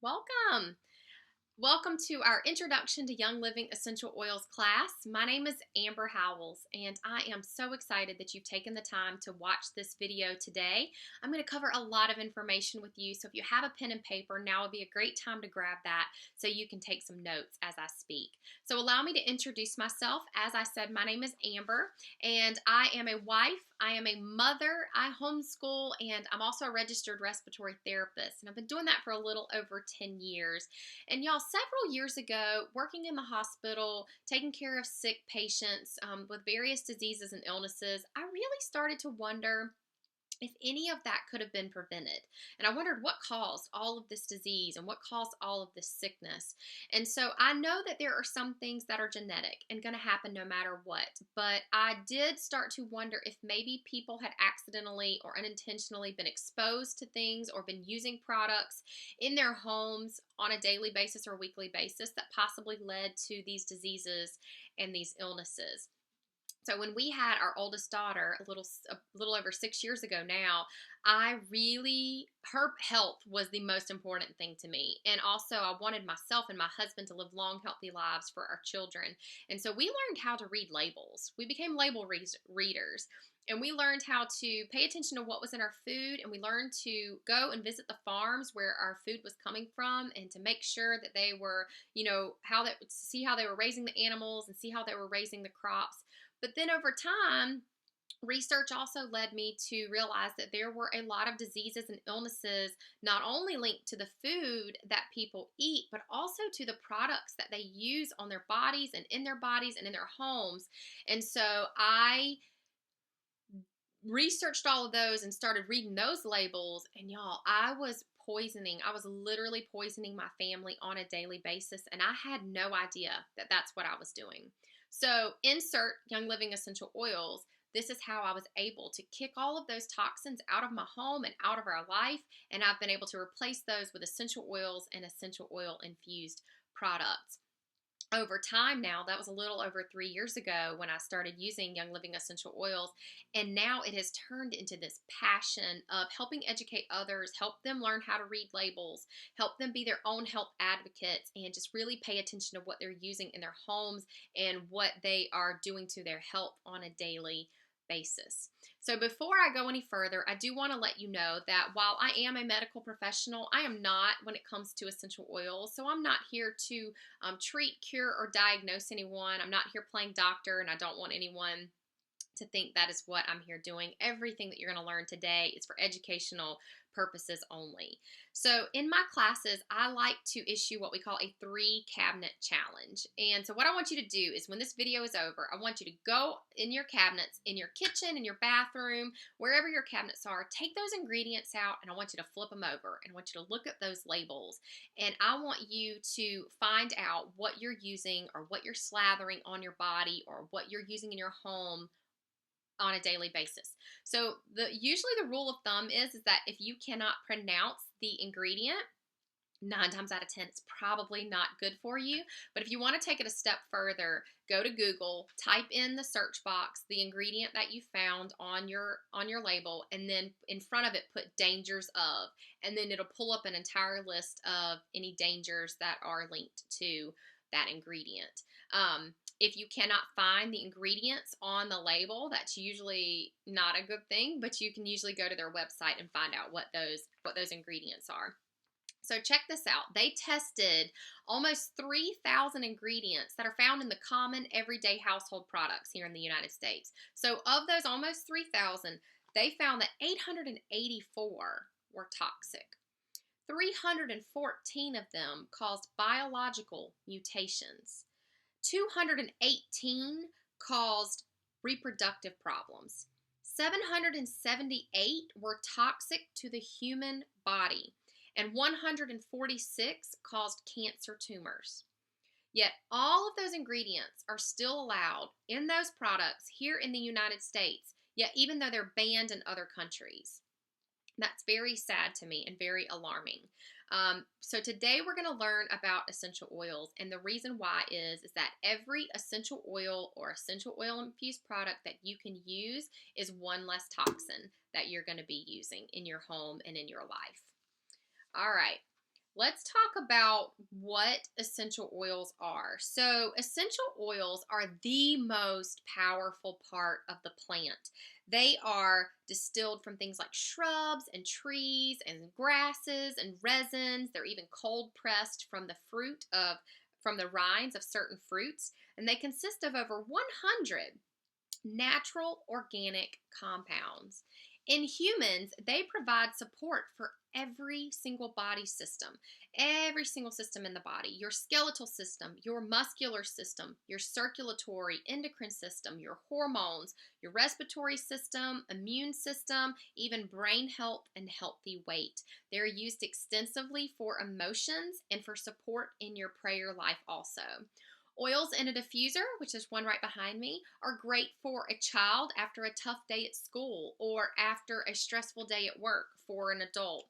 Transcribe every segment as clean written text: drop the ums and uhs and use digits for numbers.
Welcome. Welcome to our Introduction to Young Living Essential Oils class. My name is Amber Howells, and I am so excited that you've taken the time to watch this video today. I'm going to cover a lot of information with you, so if you have a pen and paper, now would be a great time to grab that so you can take some notes as I speak. So allow me to introduce myself. As I said, my name is Amber, and I am a wife, I am a mother, I homeschool, and I'm also a registered respiratory therapist, and I've been doing that for a little over 10 years. And y'all, several years ago, working in the hospital, taking care of sick patients with various diseases and illnesses, I really started to wonder if any of that could have been prevented. And I wondered what caused all of this disease and what caused all of this sickness. And so I know that there are some things that are genetic and going to happen no matter what. But I did start to wonder if maybe people had accidentally or unintentionally been exposed to things or been using products in their homes on a daily basis or weekly basis that possibly led to these diseases and these illnesses. So when we had our oldest daughter a little over 6 years ago now, her health was the most important thing to me. And also I wanted myself and my husband to live long, healthy lives for our children. And so we learned how to read labels. We became label readers. And we learned how to pay attention to what was in our food, and we learned to go and visit the farms where our food was coming from and to make sure that they were, see how they were raising the animals and see how they were raising the crops. But then over time, research also led me to realize that there were a lot of diseases and illnesses not only linked to the food that people eat, but also to the products that they use on their bodies and in their homes. And so I researched all of those and started reading those labels, and y'all, I was literally poisoning my family on a daily basis, and I had no idea that that's what I was doing. So insert Young Living Essential Oils. This is how I was able to kick all of those toxins out of my home and out of our life, and I've been able to replace those with essential oils and essential oil infused products. Over time now, that was a little over 3 years ago when I started using Young Living Essential Oils, and now it has turned into this passion of helping educate others, help them learn how to read labels, help them be their own health advocates, and just really pay attention to what they're using in their homes and what they are doing to their health on a daily basis. So before I go any further, I do want to let you know that while I am a medical professional, I am not when it comes to essential oils. So I'm not here to treat, cure, or diagnose anyone. I'm not here playing doctor, and I don't want anyone to think that is what I'm here doing. Everything that you're going to learn today is for educational purposes only. So in my classes, I like to issue what we call a 3-cabinet challenge. And so what I want you to do is when this video is over, I want you to go in your cabinets, in your kitchen, in your bathroom, wherever your cabinets are, take those ingredients out, and I want you to flip them over, and I want you to look at those labels, and I want you to find out what you're using or what you're slathering on your body or what you're using in your home on a daily basis. So usually the rule of thumb is that if you cannot pronounce the ingredient, 9 times out of 10, it's probably not good for you. But if you want to take it a step further, go to Google, type in the search box the ingredient that you found on your label, and then in front of it put dangers of, and then it'll pull up an entire list of any dangers that are linked to that ingredient. If you cannot find the ingredients on the label, that's usually not a good thing, but you can usually go to their website and find out what those ingredients are. So check this out. They tested almost 3,000 ingredients that are found in the common everyday household products here in the United States. So of those almost 3,000, they found that 884 were toxic. 314 of them caused biological mutations. 218 caused reproductive problems. 778 were toxic to the human body, and 146 caused cancer tumors. Yet all of those ingredients are still allowed in those products here in the United States, yet even though they're banned in other countries. That's very sad to me and very alarming. So today we're going to learn about essential oils, and the reason why is that every essential oil or essential oil infused product that you can use is one less toxin that you're going to be using in your home and in your life. All right, let's talk about what essential oils are. So, essential oils are the most powerful part of the plant. They are distilled from things like shrubs and trees and grasses and resins. They're even cold pressed from the rinds of certain fruits, and they consist of over 100 natural organic compounds. In humans, they provide support for every single body system, every single system in the body, your skeletal system, your muscular system, your circulatory, endocrine system, your hormones, your respiratory system, immune system, even brain health and healthy weight. They're used extensively for emotions and for support in your prayer life also. Oils in a diffuser, which is one right behind me, are great for a child after a tough day at school or after a stressful day at work for an adult.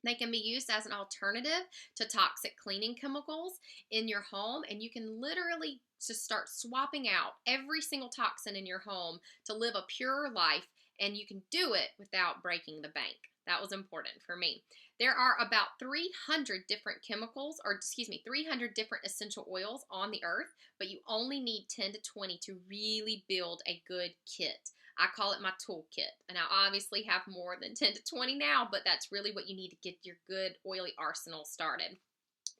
They can be used as an alternative to toxic cleaning chemicals in your home, and you can literally just start swapping out every single toxin in your home to live a pure life, and you can do it without breaking the bank. That was important for me. There are about 300 different 300 different essential oils on the earth, but you only need 10 to 20 to really build a good kit. I call it my toolkit, and I obviously have more than 10 to 20 now, but that's really what you need to get your good oily arsenal started.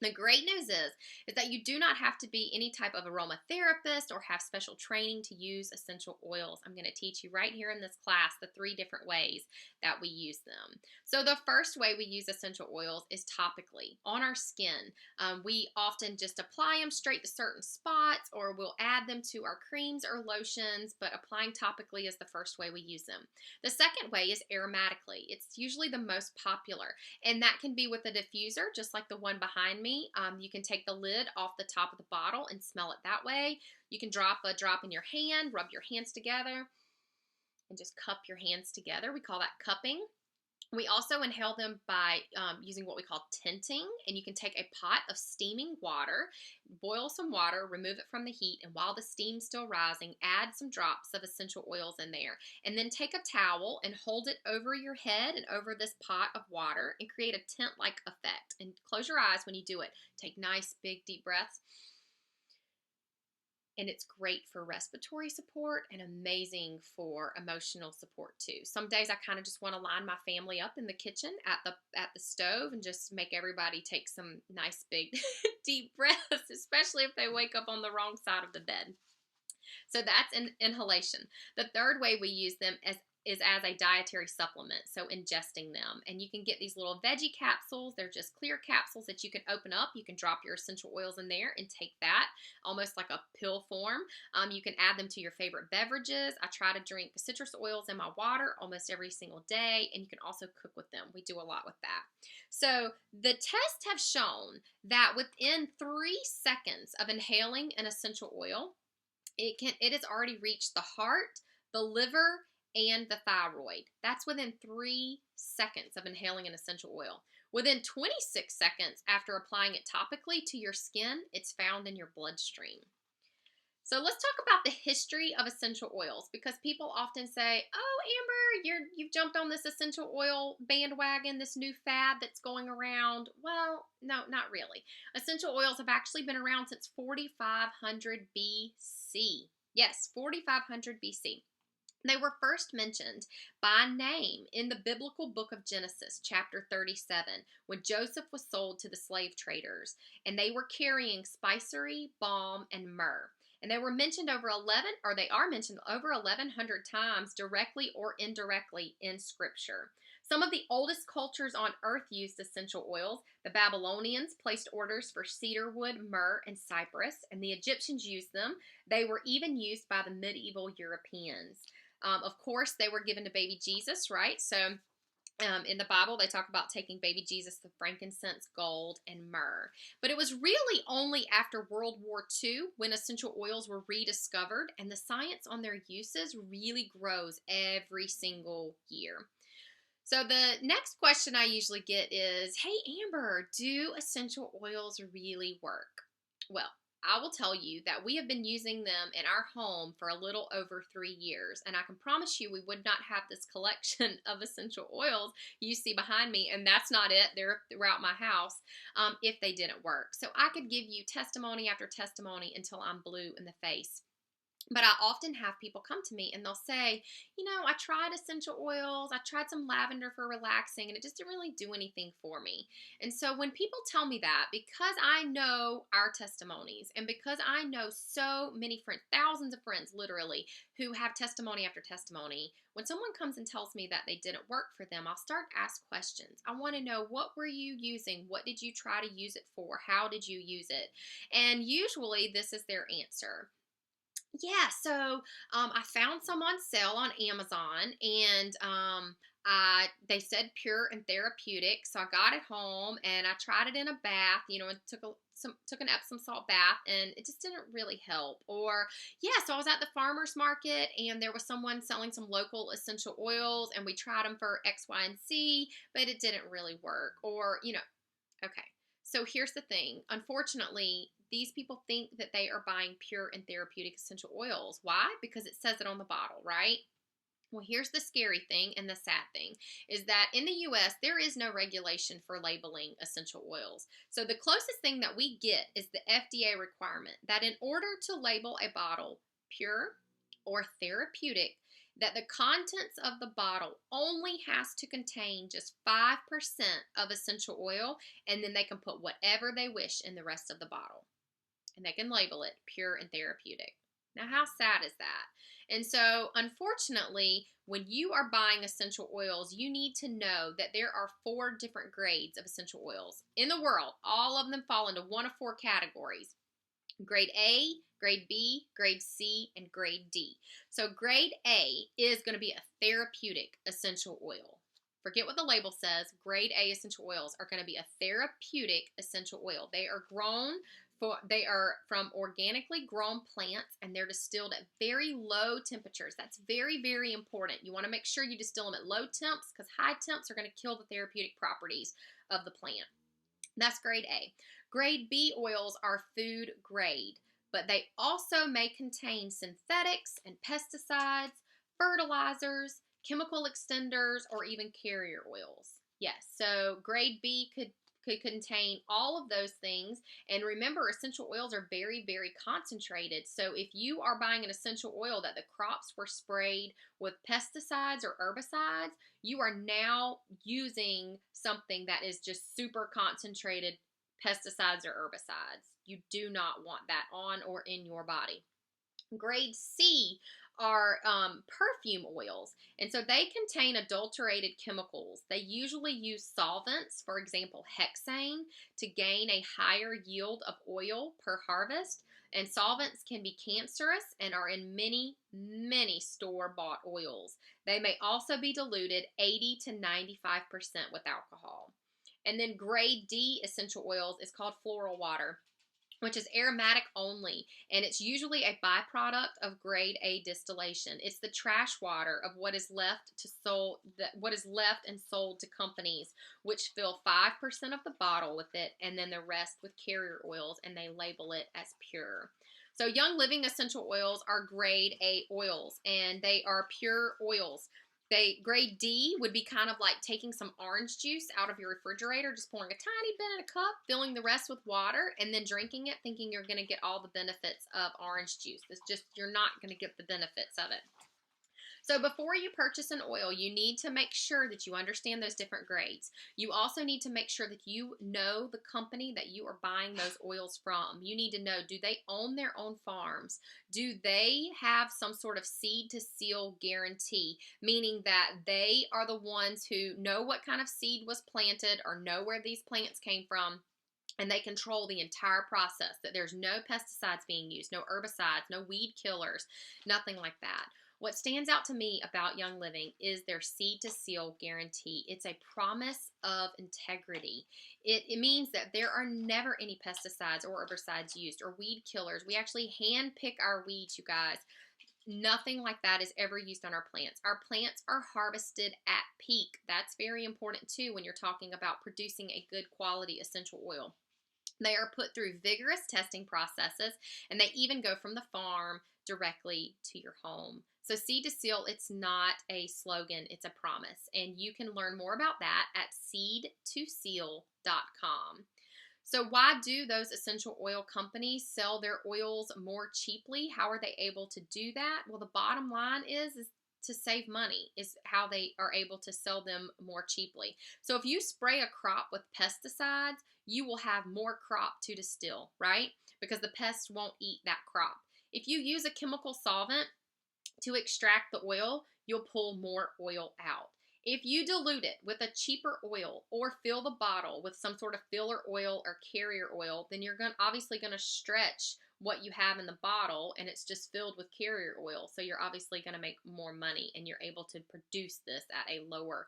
The great news is that you do not have to be any type of aromatherapist or have special training to use essential oils. I'm going to teach you right here in this class the 3 different ways that we use them. So the first way we use essential oils is topically on our skin. We often just apply them straight to certain spots, or we'll add them to our creams or lotions, but applying topically is the first way we use them. The second way is aromatically. It's usually the most popular, and that can be with a diffuser, just like the one behind me. You can take the lid off the top of the bottle and smell it that way. You can drop a drop in your hand, rub your hands together, and just cup your hands together. We call that cupping. We also inhale them by using what we call tinting, and you can take a pot of steaming water, boil some water, remove it from the heat, and while the steam's still rising, add some drops of essential oils in there, and then take a towel and hold it over your head and over this pot of water and create a tent-like effect. And close your eyes when you do it. Take nice, big, deep breaths. And it's great for respiratory support and amazing for emotional support too. Some days I kind of just want to line my family up in the kitchen at the stove and just make everybody take some nice big deep breaths, especially if they wake up on the wrong side of the bed. So that's an inhalation. The third way we use them is as a dietary supplement, so ingesting them. And you can get these little veggie capsules. They're just clear capsules that you can open up. You can drop your essential oils in there and take that almost like a pill form. You can add them to your favorite beverages. I try to drink citrus oils in my water almost every single day, and you can also cook with them. We do a lot with that. So the tests have shown that within 3 seconds of inhaling an essential oil, it has already reached the heart, the liver, and the thyroid. That's within 3 seconds of inhaling an essential oil. Within 26 seconds after applying it topically to your skin, it's found in your bloodstream. So let's talk about the history of essential oils, because people often say, oh, Amber, you've jumped on this essential oil bandwagon, this new fad that's going around. Well, no, not really. Essential oils have actually been around since 4500 BC. Yes, 4500 BC. They were first mentioned by name in the biblical book of Genesis, chapter 37, when Joseph was sold to the slave traders, and they were carrying spicery, balm, and myrrh. And they are mentioned over 1,100 times directly or indirectly in Scripture. Some of the oldest cultures on earth used essential oils. The Babylonians placed orders for cedarwood, myrrh, and cypress, and the Egyptians used them. They were even used by the medieval Europeans. Of course, they were given to baby Jesus, right? So in the Bible, they talk about taking baby Jesus the frankincense, gold, and myrrh. But it was really only after World War II when essential oils were rediscovered, and the science on their uses really grows every single year. So the next question I usually get is, hey, Amber, do essential oils really work? Well, I will tell you that we have been using them in our home for a little over 3 years. And I can promise you we would not have this collection of essential oils you see behind me. And that's not it. They're throughout my house if they didn't work. So I could give you testimony after testimony until I'm blue in the face. But I often have people come to me and they'll say, I tried essential oils, I tried some lavender for relaxing, and it just didn't really do anything for me. And so when people tell me that, because I know our testimonies and because I know so many friends, thousands of friends literally, who have testimony after testimony, when someone comes and tells me that they didn't work for them, I'll start to ask questions. I want to know, what were you using? What did you try to use it for? How did you use it? And usually this is their answer. Yeah, so I found some on sale on Amazon, and they said pure and therapeutic. So I got it home and I tried it in a bath, and took an Epsom salt bath, and it just didn't really help. Or so I was at the farmer's market and there was someone selling some local essential oils, and we tried them for X, Y, and Z, but it didn't really work. Or okay. So here's the thing. Unfortunately, these people think that they are buying pure and therapeutic essential oils. Why? Because it says it on the bottle, right? Well, here's the scary thing and the sad thing is that in the U.S., there is no regulation for labeling essential oils. So the closest thing that we get is the FDA requirement that in order to label a bottle pure or therapeutic, that the contents of the bottle only has to contain just 5% of essential oil, and then they can put whatever they wish in the rest of the bottle. And they can label it pure and therapeutic. Now, how sad is that? And so, unfortunately, when you are buying essential oils, you need to know that there are 4 different grades of essential oils in the world. All of them fall into one of 4 categories: grade A, grade B, grade C, and grade D. So grade A is going to be a therapeutic essential oil. Forget what the label says. Grade A essential oils are going to be a therapeutic essential oil. They are from organically grown plants, and they're distilled at very low temperatures. That's very, very important. You want to make sure you distill them at low temps, because high temps are going to kill the therapeutic properties of the plant. That's grade A. Grade B oils are food grade, but they also may contain synthetics and pesticides, fertilizers, chemical extenders, or even carrier oils. Yes, so grade B could contain all of those things. And remember, essential oils are very, very concentrated. So if you are buying an essential oil that the crops were sprayed with pesticides or herbicides, you are now using something that is just super concentrated pesticides or herbicides. You do not want that on or in your body. Grade C are perfume oils, and so they contain adulterated chemicals. They usually use solvents, for example hexane, to gain a higher yield of oil per harvest, and solvents can be cancerous and are in many, many store-bought oils. They may also be diluted 80 to 95% with alcohol. And then grade D essential oils is called floral water, which is aromatic only, and it's usually a byproduct of grade A distillation. It's the trash water of what is left and sold to companies, which fill 5% of the bottle with it, and then the rest with carrier oils, and they label it as pure. So Young Living essential oils are grade A oils, and they are pure oils. Grade D would be kind of like taking some orange juice out of your refrigerator, just pouring a tiny bit in a cup, filling the rest with water, and then drinking it, thinking you're going to get all the benefits of orange juice. You're not going to get the benefits of it. So before you purchase an oil, you need to make sure that you understand those different grades. You also need to make sure that you know the company that you are buying those oils from. You need to know, do they own their own farms? Do they have some sort of seed to seal guarantee, meaning that they are the ones who know what kind of seed was planted or know where these plants came from, and they control the entire process, that there's no pesticides being used, no herbicides, no weed killers, nothing like that. What stands out to me about Young Living is their seed to seal guarantee. It's a promise of integrity. It means that there are never any pesticides or herbicides used or weed killers. We actually hand pick our weeds, you guys. Nothing like that is ever used on our plants. Our plants are harvested at peak. That's very important too when you're talking about producing a good quality essential oil. They are put through vigorous testing processes, and they even go from the farm directly to your home. So Seed to Seal, it's not a slogan, it's a promise. And you can learn more about that at seedtoseal.com. So why do those essential oil companies sell their oils more cheaply? How are they able to do that? Well, the bottom line is to save money is how they are able to sell them more cheaply. So if you spray a crop with pesticides, you will have more crop to distill, right? Because the pests won't eat that crop. If you use a chemical solvent to extract the oil, you'll pull more oil out. If you dilute it with a cheaper oil or fill the bottle with some sort of filler oil or carrier oil, then you're obviously going to stretch what you have in the bottle, and it's just filled with carrier oil. So you're obviously going to make more money, and you're able to produce this at a lower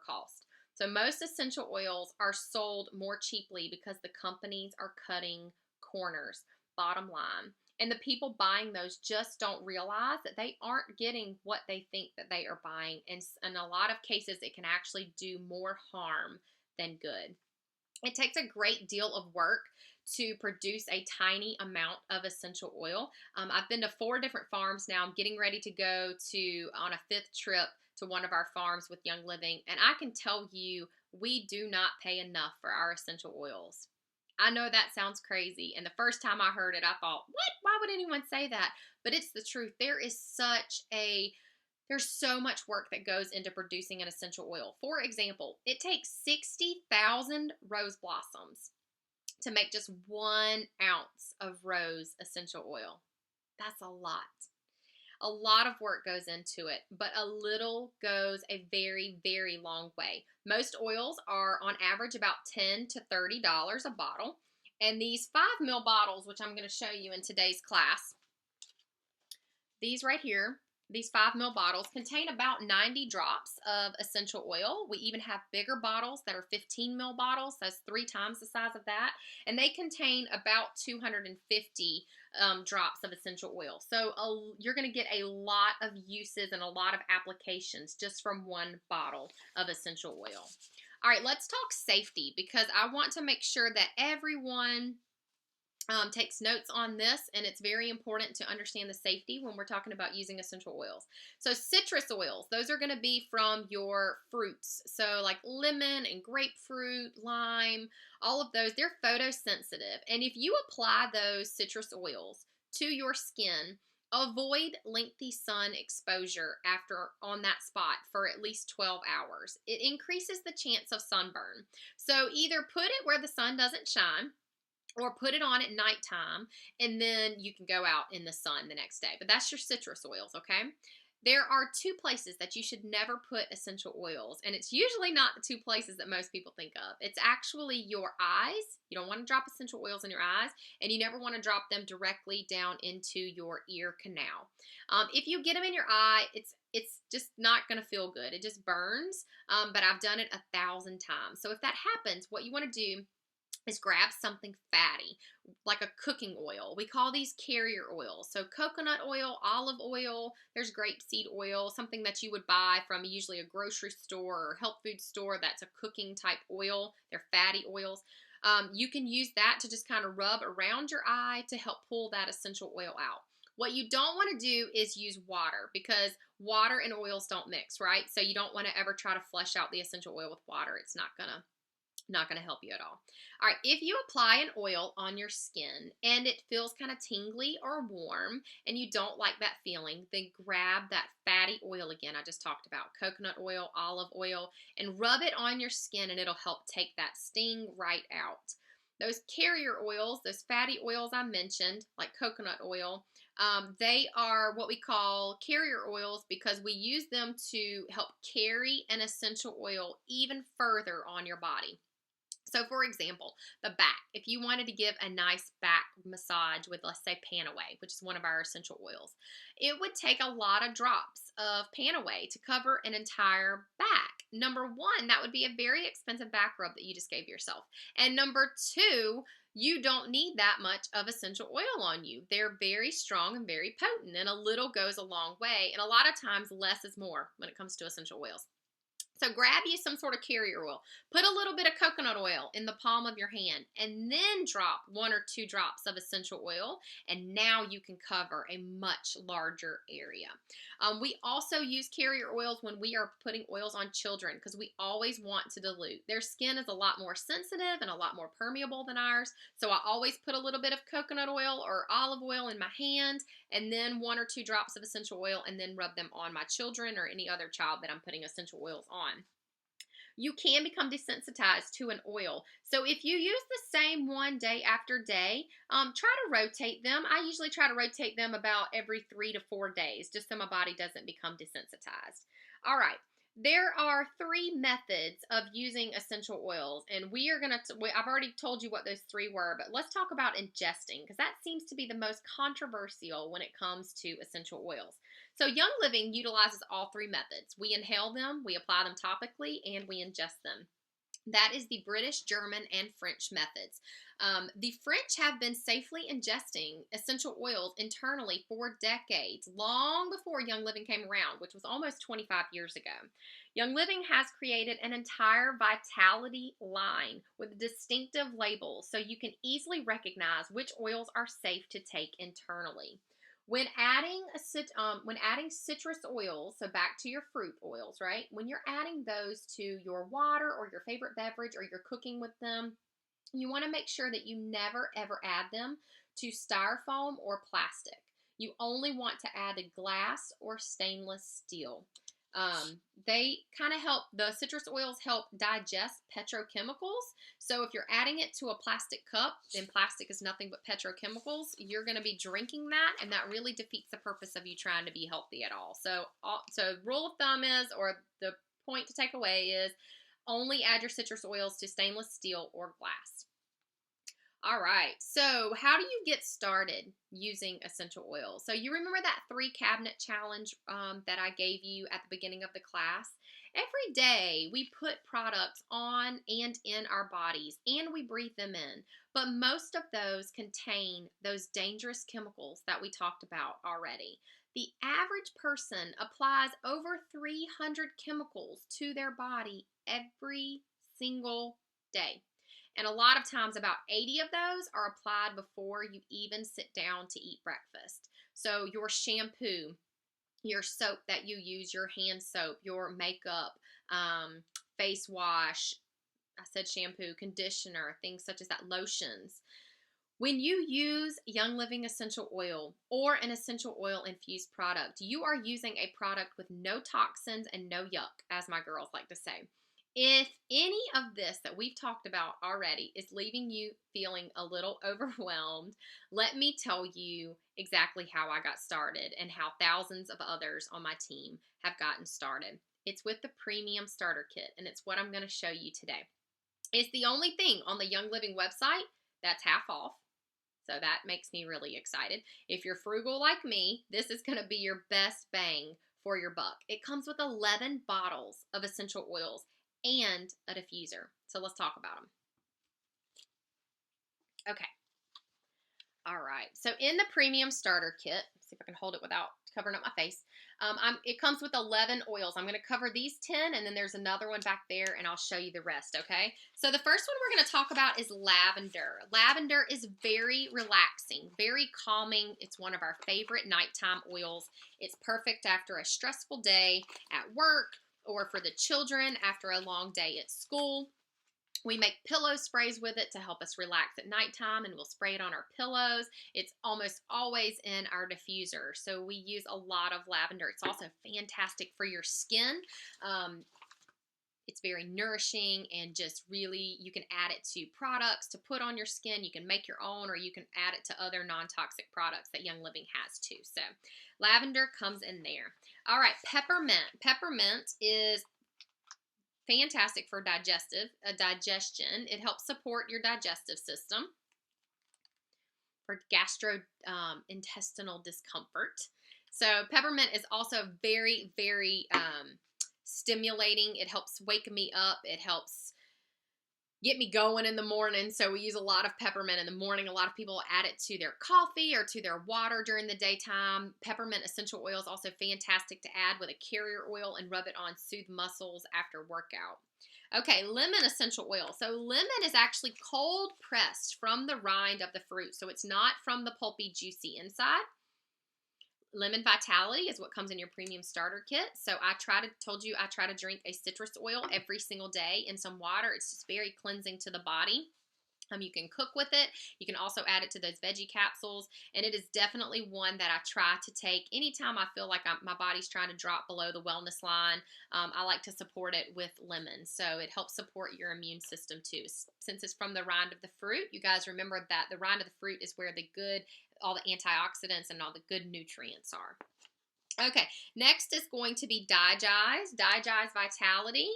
cost. So most essential oils are sold more cheaply because the companies are cutting corners, bottom line. And the people buying those just don't realize that they aren't getting what they think that they are buying. And in a lot of cases, it can actually do more harm than good. It takes a great deal of work to produce a tiny amount of essential oil. I've been to 4 different farms now. I'm getting ready to go on a 5th trip to one of our farms with Young Living. And I can tell you, we do not pay enough for our essential oils. I know that sounds crazy, and the first time I heard it, I thought, what? Why would anyone say that? But it's the truth. There's so much work that goes into producing an essential oil. For example, it takes 60,000 rose blossoms to make just 1 ounce of rose essential oil. That's a lot. A lot of work goes into it, but a little goes a very, very long way. Most oils are on average about $10 to $30 a bottle. And these 5 ml bottles, which I'm going to show you in today's class, these right here, these 5 ml bottles contain about 90 drops of essential oil. We even have bigger bottles that are 15 ml bottles. That's 3 times the size of that. And they contain about 250 drops of essential oil. So you're going to get a lot of uses and a lot of applications just from 1 bottle of essential oil. All right, let's talk safety, because I want to make sure that everyone takes notes on this, and it's very important to understand the safety when we're talking about using essential oils. So citrus oils, those are going to be from your fruits. So like lemon and grapefruit, lime, all of those, they're photosensitive. And if you apply those citrus oils to your skin, avoid lengthy sun exposure on that spot for at least 12 hours. It increases the chance of sunburn. So either put it where the sun doesn't shine, or put it on at nighttime, and then you can go out in the sun the next day. But that's your citrus oils, okay? There are 2 places that you should never put essential oils, and it's usually not the 2 places that most people think of. It's actually your eyes. You don't want to drop essential oils in your eyes, and you never want to drop them directly down into your ear canal. If you get them in your eye, it's just not going to feel good. It just burns, but I've done it 1,000 times. So if that happens, what you want to do is grab something fatty, like a cooking oil. We call these carrier oils. So coconut oil, olive oil, there's grapeseed oil, something that you would buy from usually a grocery store or health food store that's a cooking type oil. They're fatty oils. You can use that to just kind of rub around your eye to help pull that essential oil out. What you don't want to do is use water, because water and oils don't mix, right? So you don't want to ever try to flush out the essential oil with water. It's not going to help you at all. All right, if you apply an oil on your skin and it feels kind of tingly or warm and you don't like that feeling, then grab that fatty oil again I just talked about, coconut oil, olive oil, and rub it on your skin, and it'll help take that sting right out. Those carrier oils, those fatty oils I mentioned, like coconut oil, they are what we call carrier oils because we use them to help carry an essential oil even further on your body. So for example, the back, if you wanted to give a nice back massage with, let's say, Panaway, which is one of our essential oils, it would take a lot of drops of Panaway to cover an entire back. Number 1, that would be a very expensive back rub that you just gave yourself. And number 2, you don't need that much of essential oil on you. They're very strong and very potent, and a little goes a long way. And a lot of times, less is more when it comes to essential oils. So grab you some sort of carrier oil. Put a little bit of coconut oil in the palm of your hand and then drop 1 or 2 drops of essential oil, and now you can cover a much larger area. We also use carrier oils when we are putting oils on children because we always want to dilute. Their skin is a lot more sensitive and a lot more permeable than ours, so I always put a little bit of coconut oil or olive oil in my hand and then 1 or 2 drops of essential oil and then rub them on my children or any other child that I'm putting essential oils on. You can become desensitized to an oil. So if you use the same one day after day, try to rotate them. I usually try to rotate them about every 3 to 4 days, just so my body doesn't become desensitized. All right. There are 3 methods of using essential oils, and I've already told you what those 3 were, but let's talk about ingesting, because that seems to be the most controversial when it comes to essential oils. So Young Living utilizes all 3 methods. We inhale them, we apply them topically, and we ingest them. That is the British, German, and French methods. The French have been safely ingesting essential oils internally for decades, long before Young Living came around, which was almost 25 years ago. Young Living has created an entire vitality line with distinctive labels so you can easily recognize which oils are safe to take internally. When adding citrus oils, so back to your fruit oils, right? When you're adding those to your water or your favorite beverage or you're cooking with them, you want to make sure that you never ever add them to styrofoam or plastic. You only want to add to glass or stainless steel. They kind of the citrus oils help digest petrochemicals. So if you're adding it to a plastic cup, then plastic is nothing but petrochemicals. You're going to be drinking that, and that really defeats the purpose of you trying to be healthy at all. So rule of thumb is, or the point to take away is, only add your citrus oils to stainless steel or glass. All right, so how do you get started using essential oils? So you remember that 3 cabinet challenge that I gave you at the beginning of the class? Every day we put products on and in our bodies and we breathe them in, but most of those contain those dangerous chemicals that we talked about already. The average person applies over 300 chemicals to their body every single day. And a lot of times about 80 of those are applied before you even sit down to eat breakfast. So your shampoo, your soap that you use, your hand soap, your makeup, face wash, I said shampoo, conditioner, things such as that, lotions. When you use Young Living essential oil or an essential oil infused product, you are using a product with no toxins and no yuck, as my girls like to say. If any of this that we've talked about already is leaving you feeling a little overwhelmed, let me tell you exactly how I got started and how thousands of others on my team have gotten started. It's with the Premium Starter Kit, and it's what I'm going to show you today. It's the only thing on the Young Living website that's half off, so that makes me really excited. If you're frugal like me, this is going to be your best bang for your buck. It comes with 11 bottles of essential oils and a diffuser. So let's talk about them. Okay. All right. So in the Premium Starter Kit, let's see if I can hold it without covering up my face. It comes with 11 oils. I'm going to cover these 10, and then there's another one back there, and I'll show you the rest, okay? So the first one we're going to talk about is lavender. Lavender is very relaxing, very calming. It's one of our favorite nighttime oils. It's perfect after a stressful day at work, or for the children after a long day at school. We make pillow sprays with it to help us relax at nighttime, and we'll spray it on our pillows. It's almost always in our diffuser, so we use a lot of lavender. It's also fantastic for your skin. It's very nourishing, and just really, you can add it to products to put on your skin. You can make your own, or you can add it to other non-toxic products that Young Living has too. So lavender comes in there. All right, peppermint. Peppermint is fantastic for digestion. It helps support your digestive system for gastrointestinal discomfort. So peppermint is also very, very stimulating. It helps wake me up. It helps get me going in the morning. So we use a lot of peppermint in the morning. A lot of people add it to their coffee or to their water during the daytime. Peppermint essential oil is also fantastic to add with a carrier oil and rub it on soothe muscles after workout. Okay, lemon essential oil. So lemon is actually cold pressed from the rind of the fruit. So it's not from the pulpy, juicy inside. Lemon Vitality is what comes in your premium starter kit. So I try to drink a citrus oil every single day in some water. It's just very cleansing to the body. You can cook with it. You can also add it to those veggie capsules. And it is definitely one that I try to take anytime I feel like my body's trying to drop below the wellness line. I like to support it with lemon. So it helps support your immune system too. Since it's from the rind of the fruit, you guys remember that the rind of the fruit is where all the antioxidants and all the good nutrients are. Okay, next is going to be Digize. Digize Vitality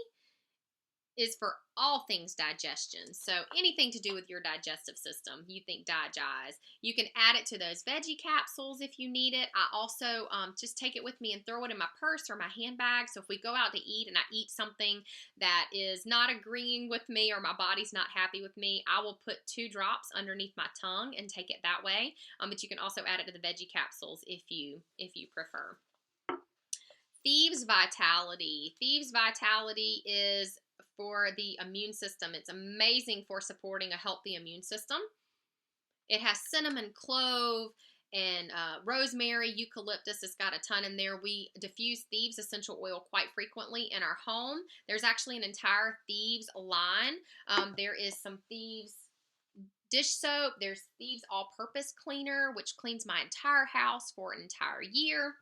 is for all things digestion. So anything to do with your digestive system, you think Digize. You can add it to those veggie capsules if you need it. I also just take it with me and throw it in my purse or my handbag. So if we go out to eat and I eat something that is not agreeing with me or my body's not happy with me, I will put 2 drops underneath my tongue and take it that way. But you can also add it to the veggie capsules if you prefer. Thieves Vitality. Thieves Vitality is for the immune system. It's amazing for supporting a healthy immune system. It has cinnamon, clove, and rosemary, eucalyptus. It's got a ton in there. We diffuse Thieves essential oil quite frequently in our home. There's actually an entire Thieves line. There is some Thieves dish soap. There's Thieves all-purpose cleaner, which cleans my entire house for an entire year.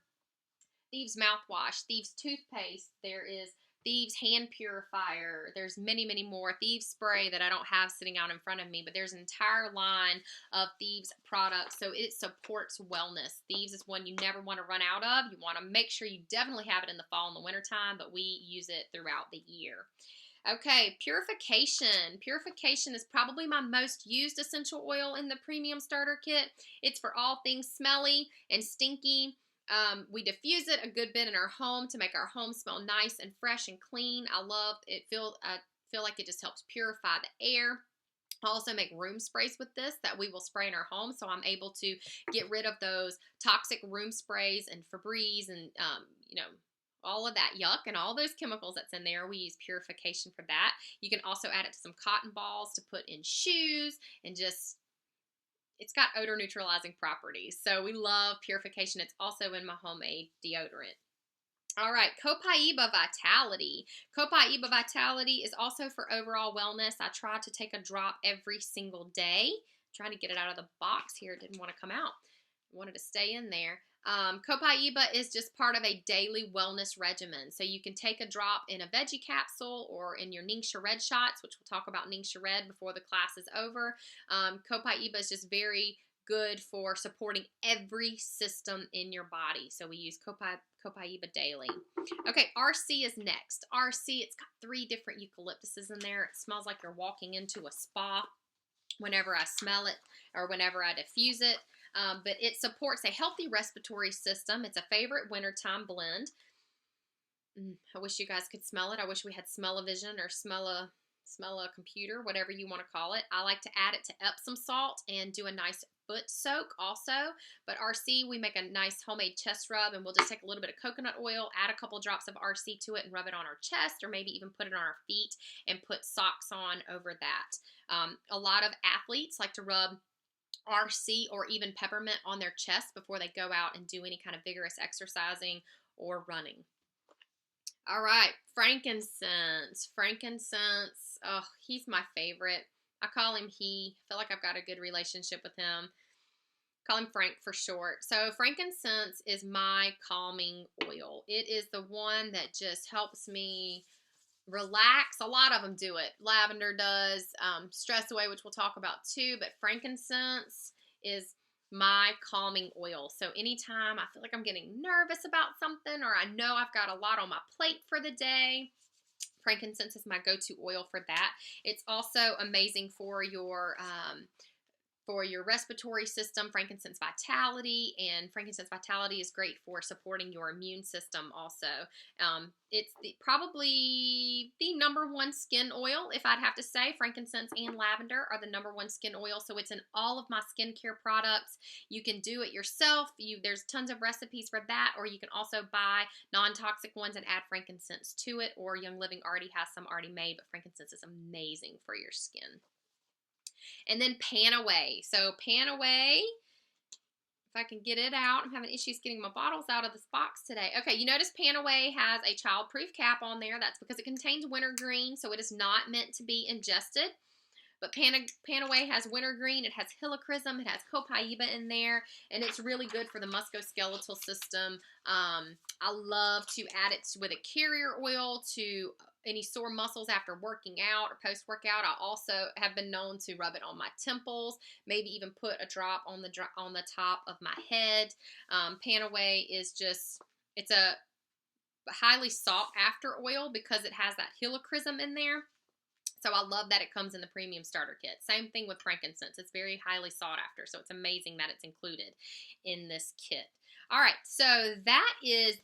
Thieves mouthwash, Thieves toothpaste. There is Thieves hand purifier. There's many, many more. Thieves spray that I don't have sitting out in front of me, but there's an entire line of Thieves products, so it supports wellness. Thieves is one you never want to run out of. You want to make sure you definitely have it in the fall and the winter time, but we use it throughout the year. Okay, Purification. Purification is probably my most used essential oil in the premium starter kit. It's for all things smelly and stinky. We diffuse it a good bit in our home to make our home smell nice and fresh and clean. I feel like it just helps purify the air. I also make room sprays with this that we will spray in our home, so I'm able to get rid of those toxic room sprays and Febreze and all of that yuck and all those chemicals that's in there. We use Purification for that. You can also add it to some cotton balls to put in shoes and just it's got odor neutralizing properties. So we love Purification. It's also in my homemade deodorant. All right, Copaiba Vitality. Copaiba Vitality is also for overall wellness. I try to take a drop every single day. I'm trying to get it out of the box here. It didn't want to come out. I wanted to stay in there. Copaiba is just part of a daily wellness regimen. So you can take a drop in a veggie capsule or in your Ningxia Red shots, which we'll talk about Ningxia Red before the class is over. Copaiba is just very good for supporting every system in your body. So we use Copaiba daily. Okay, RC is next. RC, it's got 3 different eucalyptuses in there. It smells like you're walking into a spa whenever I smell it or whenever I diffuse it. But it supports a healthy respiratory system. It's a favorite wintertime blend. I wish you guys could smell it. I wish we had smell-o-vision or smell a computer, whatever you want to call it. I like to add it to Epsom salt and do a nice foot soak also. But RC, we make a nice homemade chest rub, and we'll just take a little bit of coconut oil, add a couple drops of RC to it, and rub it on our chest, or maybe even put it on our feet and put socks on over that. A lot of athletes like to rub RC or even peppermint on their chest before they go out and do any kind of vigorous exercising or running. All right, frankincense. Frankincense, oh, he's my favorite. I call him he. I feel like I've got a good relationship with him. Call him Frank for short. So frankincense is my calming oil. It is the one that just helps me relax. A lot of them do it. Lavender does, stress away, which we'll talk about too, but frankincense is my calming oil. So anytime I feel like I'm getting nervous about something or I know I've got a lot on my plate for the day, frankincense is my go-to oil for that. It's also amazing for your for your respiratory system, frankincense vitality, and frankincense vitality is great for supporting your immune system also. It's probably the number one skin oil, if I'd have to say. Frankincense and lavender are the number one skin oil, so it's in all of my skincare products. You can do it yourself. There's tons of recipes for that, or you can also buy non-toxic ones and add frankincense to it, or Young Living already has some already made, but frankincense is amazing for your skin. And then Pan Away. So Pan Away, if I can get it out. I'm having issues getting my bottles out of this box today. Okay, you notice Pan Away has a child-proof cap on there. That's because it contains wintergreen, so it is not meant to be ingested. But Pan Away has wintergreen, it has helichrysum, it has copaiba in there, and it's really good for the musculoskeletal system. I love to add it with a carrier oil to any sore muscles after working out or post-workout. I also have been known to rub it on my temples, maybe even put a drop on the top of my head. Pan Away is just, it's a highly sought after oil because it has that helichrysum in there. So I love that it comes in the premium starter kit. Same thing with frankincense. It's very highly sought after, so it's amazing that it's included in this kit. All right, so that is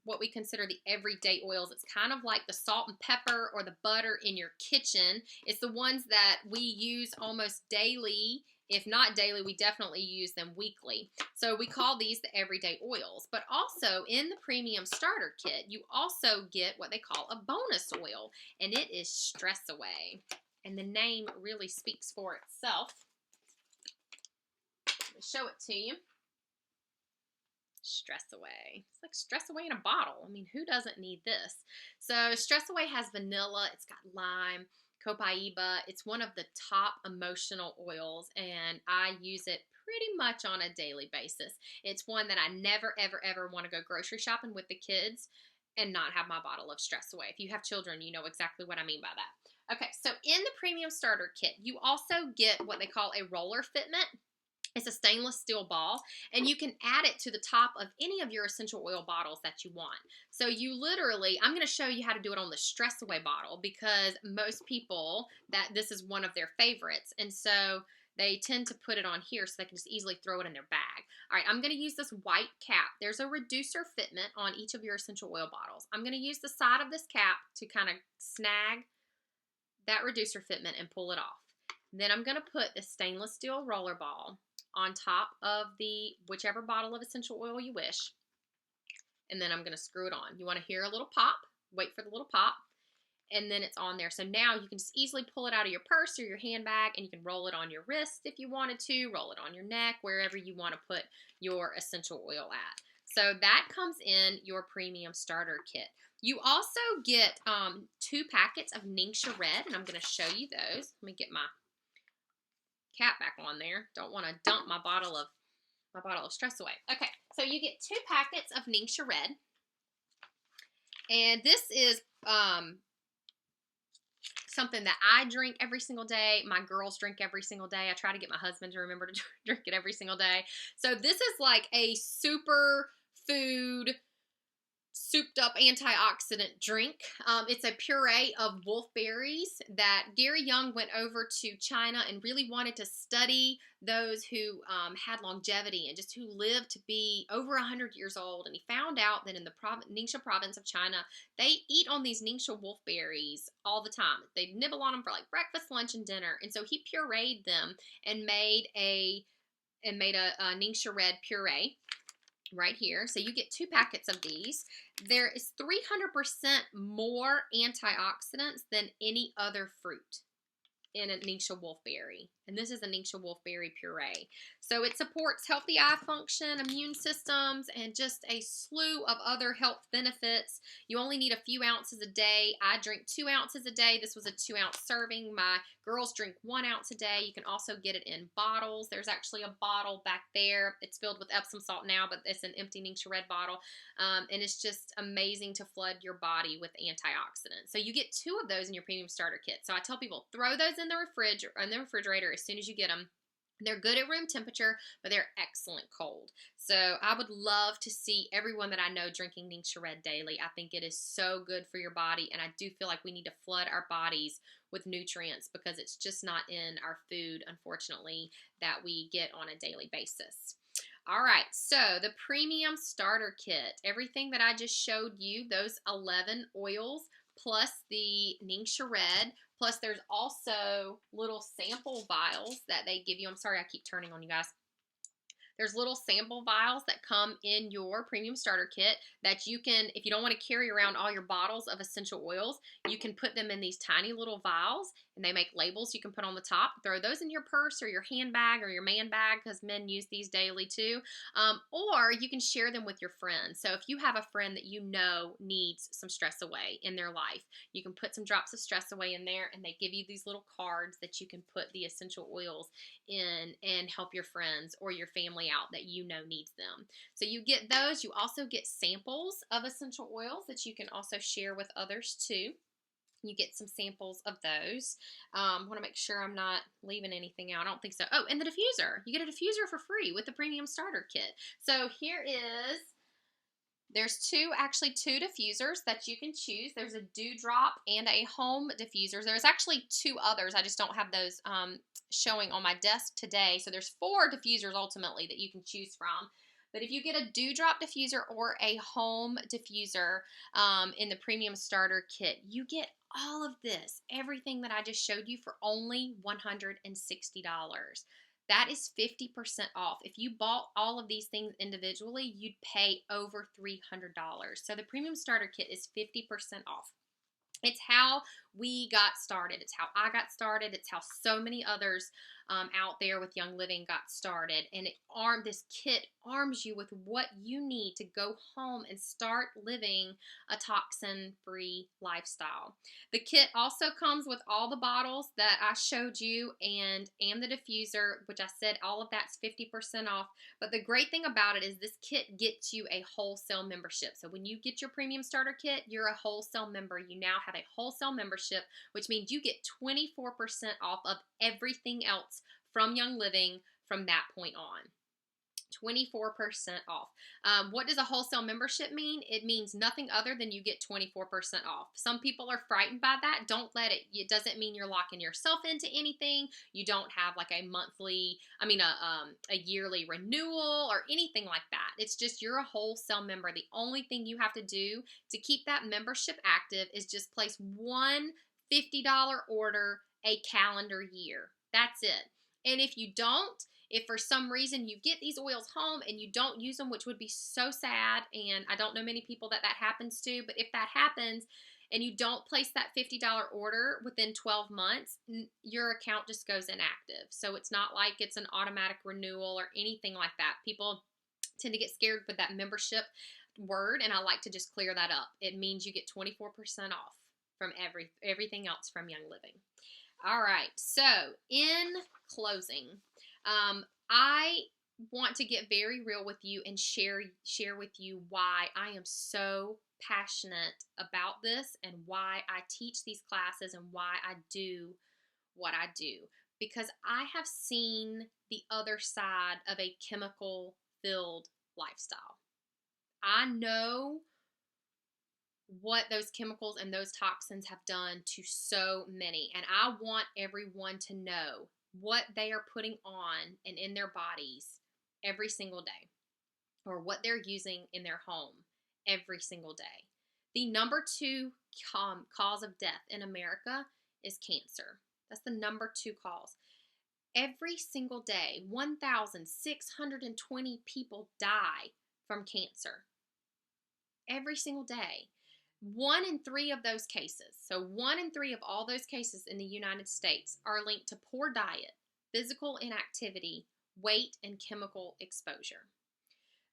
what we consider the everyday oils. It's kind of like the salt and pepper or the butter in your kitchen. It's the ones that we use almost daily. If not daily, we definitely use them weekly. So we call these the everyday oils. But also in the premium starter kit, you also get what they call a bonus oil, and it is Stress Away. And the name really speaks for itself. Let me show it to you. Stress Away. It's like Stress Away in a bottle. I mean, who doesn't need this? So Stress Away has vanilla. It's got lime, copaiba. It's one of the top emotional oils, and I use it pretty much on a daily basis. It's one that I never, ever, ever want to go grocery shopping with the kids and not have my bottle of Stress Away. If you have children, you know exactly what I mean by that. Okay, so in the premium starter kit, you also get what they call a roller fitment. It's a stainless steel ball, and you can add it to the top of any of your essential oil bottles that you want. So you literally, I'm going to show you how to do it on the Stress Away bottle because most people, this is one of their favorites, and so they tend to put it on here so they can just easily throw it in their bag. All right, I'm going to use this white cap. There's a reducer fitment on each of your essential oil bottles. I'm going to use the side of this cap to kind of snag that reducer fitment and pull it off. Then I'm going to put the stainless steel roller ball on top of the whichever bottle of essential oil you wish, and then I'm going to screw it on. You want to hear a little pop, wait for the little pop, and then it's on there. So now you can just easily pull it out of your purse or your handbag, and you can roll it on your wrist if you wanted to, roll it on your neck, wherever you want to put your essential oil at. So that comes in your premium starter kit. You also get 2 packets of Ningxia Red, and I'm going to show you those. Let me get my cap back on there. Don't want to dump my bottle of Stress Away. Okay, so you get 2 packets of Ningxia Red, and this is something that I drink every single day. My girls drink every single day. I try to get my husband to remember to drink it every single day. So this is like a super food souped up antioxidant drink. It's a puree of wolfberries that Gary Young went over to China and really wanted to study those who had longevity and just who lived to be over 100 years old. And he found out that in the Ningxia province of China, they eat on these Ningxia wolfberries all the time. They nibble on them for like breakfast, lunch, and dinner. And so he pureed them and made a Ningxia Red puree right here. So you get 2 packets of these. There is 300% more antioxidants than any other fruit in a Ningxia wolfberry. And this is a Ningxia wolfberry puree. So it supports healthy eye function, immune systems, and just a slew of other health benefits. You only need a few ounces a day. I drink 2 ounces a day. This was a 2-ounce serving. My girls drink 1 ounce a day. You can also get it in bottles. There's actually a bottle back there. It's filled with Epsom salt now, but it's an empty Ningxia Red bottle. And it's just amazing to flood your body with antioxidants. So you get 2 of those in your premium starter kit. So I tell people, throw those in the refrigerator as soon as you get them. They're good at room temperature, but they're excellent cold. So I would love to see everyone that I know drinking Ningxia Red daily. I think it is so good for your body, and I do feel like we need to flood our bodies with nutrients because it's just not in our food, unfortunately, that we get on a daily basis. All right, so the premium starter kit, everything that I just showed you, those 11 oils plus the Ningxia Red, plus there's also little sample vials that they give you. I'm sorry I keep turning on you guys. There's little sample vials that come in your premium starter kit that you can, if you don't want to carry around all your bottles of essential oils, you can put them in these tiny little vials, and they make labels you can put on the top. Throw those in your purse or your handbag or your man bag, because men use these daily too. Or you can share them with your friends. So if you have a friend that you know needs some stress away in their life, you can put some drops of stress away in there, and they give you these little cards that you can put the essential oils in and help your friends or your family out that you know needs them. So you get those. You also get samples of essential oils that you can also share with others too. You get some samples of those. I want to make sure I'm not leaving anything out. I don't think so. Oh, and the diffuser. You get a diffuser for free with the premium starter kit. So there's actually two diffusers that you can choose. There's a dewdrop and a home diffuser. There's actually two others. I just don't have those showing on my desk today. So there's 4 diffusers ultimately that you can choose from. But if you get a dewdrop diffuser or a home diffuser in the premium starter kit, you get all of this, everything that I just showed you, for only $160. That is 50% off. If you bought all of these things individually, you'd pay over $300. So the premium starter kit is 50% off. It's how we got started. It's how I got started. It's how so many others out there with Young Living got started. And this kit arms you with what you need to go home and start living a toxin-free lifestyle. The kit also comes with all the bottles that I showed you and the diffuser, which I said all of that's 50% off. But the great thing about it is this kit gets you a wholesale membership. So when you get your premium starter kit, you're a wholesale member. You now have a wholesale membership, which means you get 24% off of everything else from Young Living from that point on. 24% off. What does a wholesale membership mean? It means nothing other than you get 24% off. Some people are frightened by that. Don't let it. It doesn't mean you're locking yourself into anything. You don't have like a yearly renewal or anything like that. It's just you're a wholesale member. The only thing you have to do to keep that membership active is just place one $50 order a calendar year. That's it. And if for some reason you get these oils home and you don't use them, which would be so sad, and I don't know many people that happens to, but if that happens and you don't place that $50 order within 12 months, your account just goes inactive. So it's not like it's an automatic renewal or anything like that. People tend to get scared with that membership word, and I like to just clear that up. It means you get 24% off from everything else from Young Living. All right, so in closing, I want to get very real with you and share with you why I am so passionate about this and why I teach these classes and why I do what I do. Because I have seen the other side of a chemical-filled lifestyle. I know what those chemicals and those toxins have done to so many, and I want everyone to know what they are putting on and in their bodies every single day, or what they're using in their home every single day. The number 2 cause of death in America is cancer. That's the number 2 cause. Every single day, 1,620 people die from cancer. Every single day. 1 in 3 of those cases, so 1 in 3 of all those cases in the United States are linked to poor diet, physical inactivity, weight, and chemical exposure.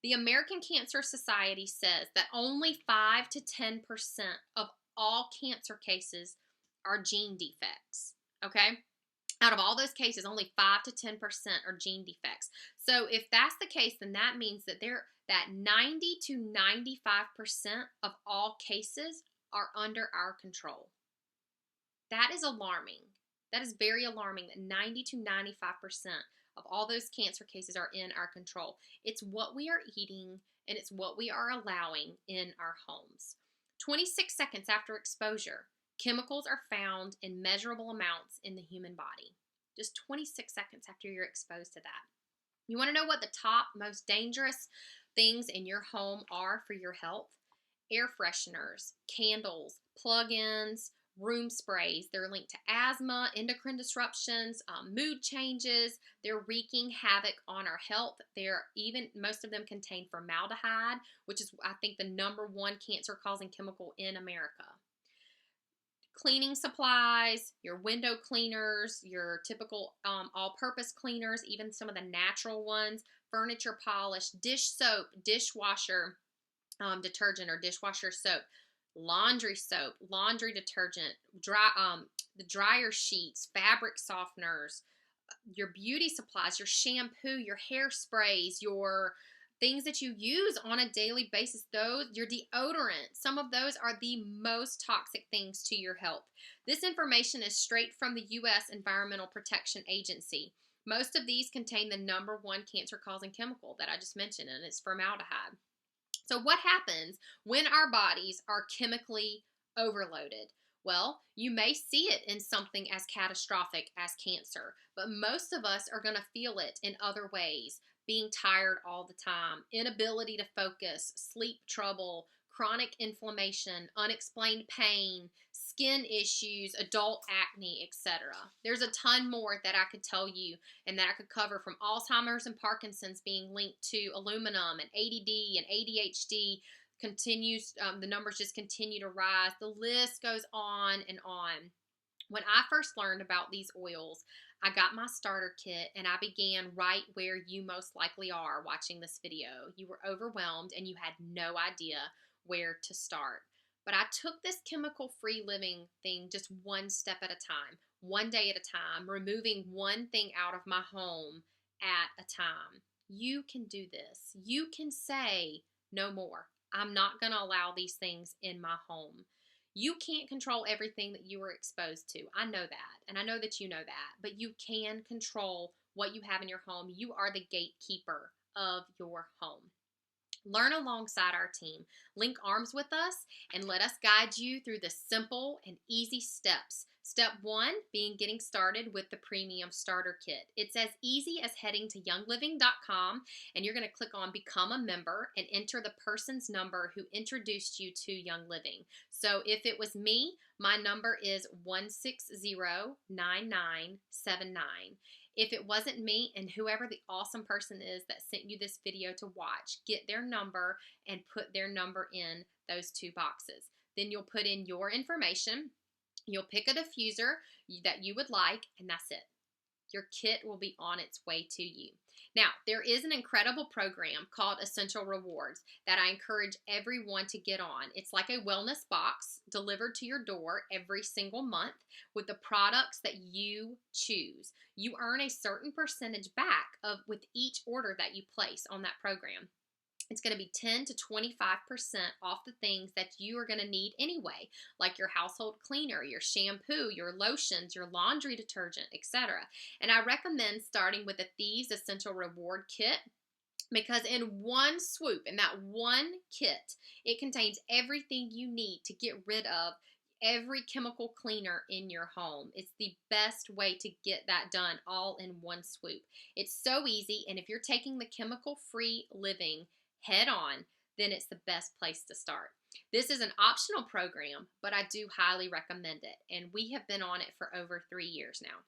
The American Cancer Society says that only 5 to 10% of all cancer cases are gene defects, okay? Out of all those cases, only 5 to 10% are gene defects. So if that's the case, then that means that 90 to 95% of all cases are under our control. That is alarming. That is very alarming that 90 to 95% of all those cancer cases are in our control. It's what we are eating and it's what we are allowing in our homes. 26 seconds after exposure, chemicals are found in measurable amounts in the human body. Just 26 seconds after you're exposed to that. You want to know what the top most dangerous things in your home are for your health? Air fresheners, candles, plug-ins, room sprays. They're linked to asthma, endocrine disruptions, mood changes. They're wreaking havoc on our health. Most of them contain formaldehyde, which is, I think, the #1 cancer-causing chemical in America. Cleaning supplies, your window cleaners, your typical all-purpose cleaners, even some of the natural ones, furniture polish, dish soap, dishwasher detergent or dishwasher soap, laundry soap, laundry detergent, the dryer sheets, fabric softeners, your beauty supplies, your shampoo, your hairsprays, your things that you use on a daily basis, your deodorant, some of those are the most toxic things to your health. This information is straight from the U.S. Environmental Protection Agency. Most of these contain the #1 cancer-causing chemical that I just mentioned, and it's formaldehyde. So what happens when our bodies are chemically overloaded? Well, you may see it in something as catastrophic as cancer, but most of us are going to feel it in other ways. Being tired all the time, inability to focus, sleep trouble, chronic inflammation, unexplained pain, skin issues, adult acne, etc. There's a ton more that I could tell you and that I could cover, from Alzheimer's and Parkinson's being linked to aluminum, and ADD and ADHD continues, the numbers just continue to rise. The list goes on and on. When I first learned about these oils, I got my starter kit and I began right where you most likely are watching this video. You were overwhelmed and you had no idea where to start. But I took this chemical-free living thing just one step at a time, one day at a time, removing one thing out of my home at a time. You can do this. You can say no more. I'm not going to allow these things in my home. You can't control everything that you were exposed to. I know that, and I know that you know that, but you can control what you have in your home. You are the gatekeeper of your home. Learn alongside our team. Link arms with us and let us guide you through the simple and easy steps. Step 1 being getting started with the premium starter kit. It's as easy as heading to youngliving.com and you're going to click on become a member and enter the person's number who introduced you to Young Living. So if it was me, my number is 160-9979. If it wasn't me, and whoever the awesome person is that sent you this video to watch, get their number and put their number in those 2 boxes. Then you'll put in your information. You'll pick a diffuser that you would like, and that's it. Your kit will be on its way to you. Now, there is an incredible program called Essential Rewards that I encourage everyone to get on. It's like a wellness box delivered to your door every single month with the products that you choose. You earn a certain percentage back with each order that you place on that program. It's going to be 10 to 25% off the things that you are going to need anyway, like your household cleaner, your shampoo, your lotions, your laundry detergent, etc. And I recommend starting with the Thieves Essential Reward Kit, because in one swoop, in that one kit, it contains everything you need to get rid of every chemical cleaner in your home. It's the best way to get that done all in one swoop. It's so easy, and if you're taking the chemical-free living head on, then it's the best place to start. This is an optional program, but I do highly recommend it, and we have been on it for over 3 years now.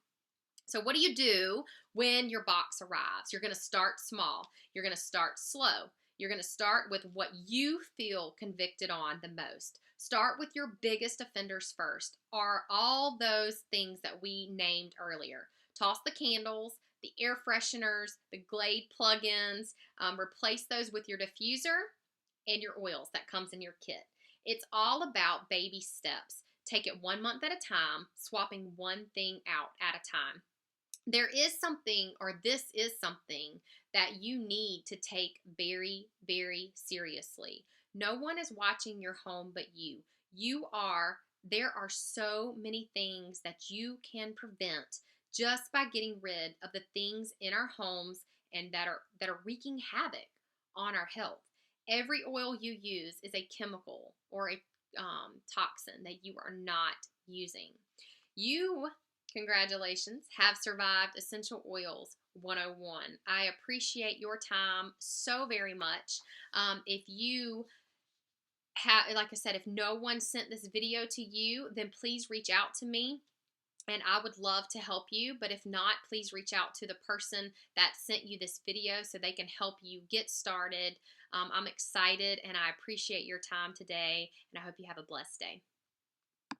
So what do you do when your box arrives? You're going to start small. You're going to start slow. You're going to start with what you feel convicted on the most. Start with your biggest offenders first, are all those things that we named earlier. Toss the candles, the air fresheners, the Glade plug-ins, replace those with your diffuser and your oils that comes in your kit. It's all about baby steps. Take it 1 month at a time, swapping one thing out at a time. This is something that you need to take very, very seriously. No one is watching your home but you. There are so many things that you can prevent just by getting rid of the things in our homes and that are wreaking havoc on our health. Every oil you use is a chemical or a toxin that you are not using. You, congratulations, have survived Essential Oils 101. I appreciate your time so very much. If you like I said, if no one sent this video to you, then please reach out to me and I would love to help you. But if not, please reach out to the person that sent you this video so they can help you get started. I'm excited and I appreciate your time today, and I hope you have a blessed day.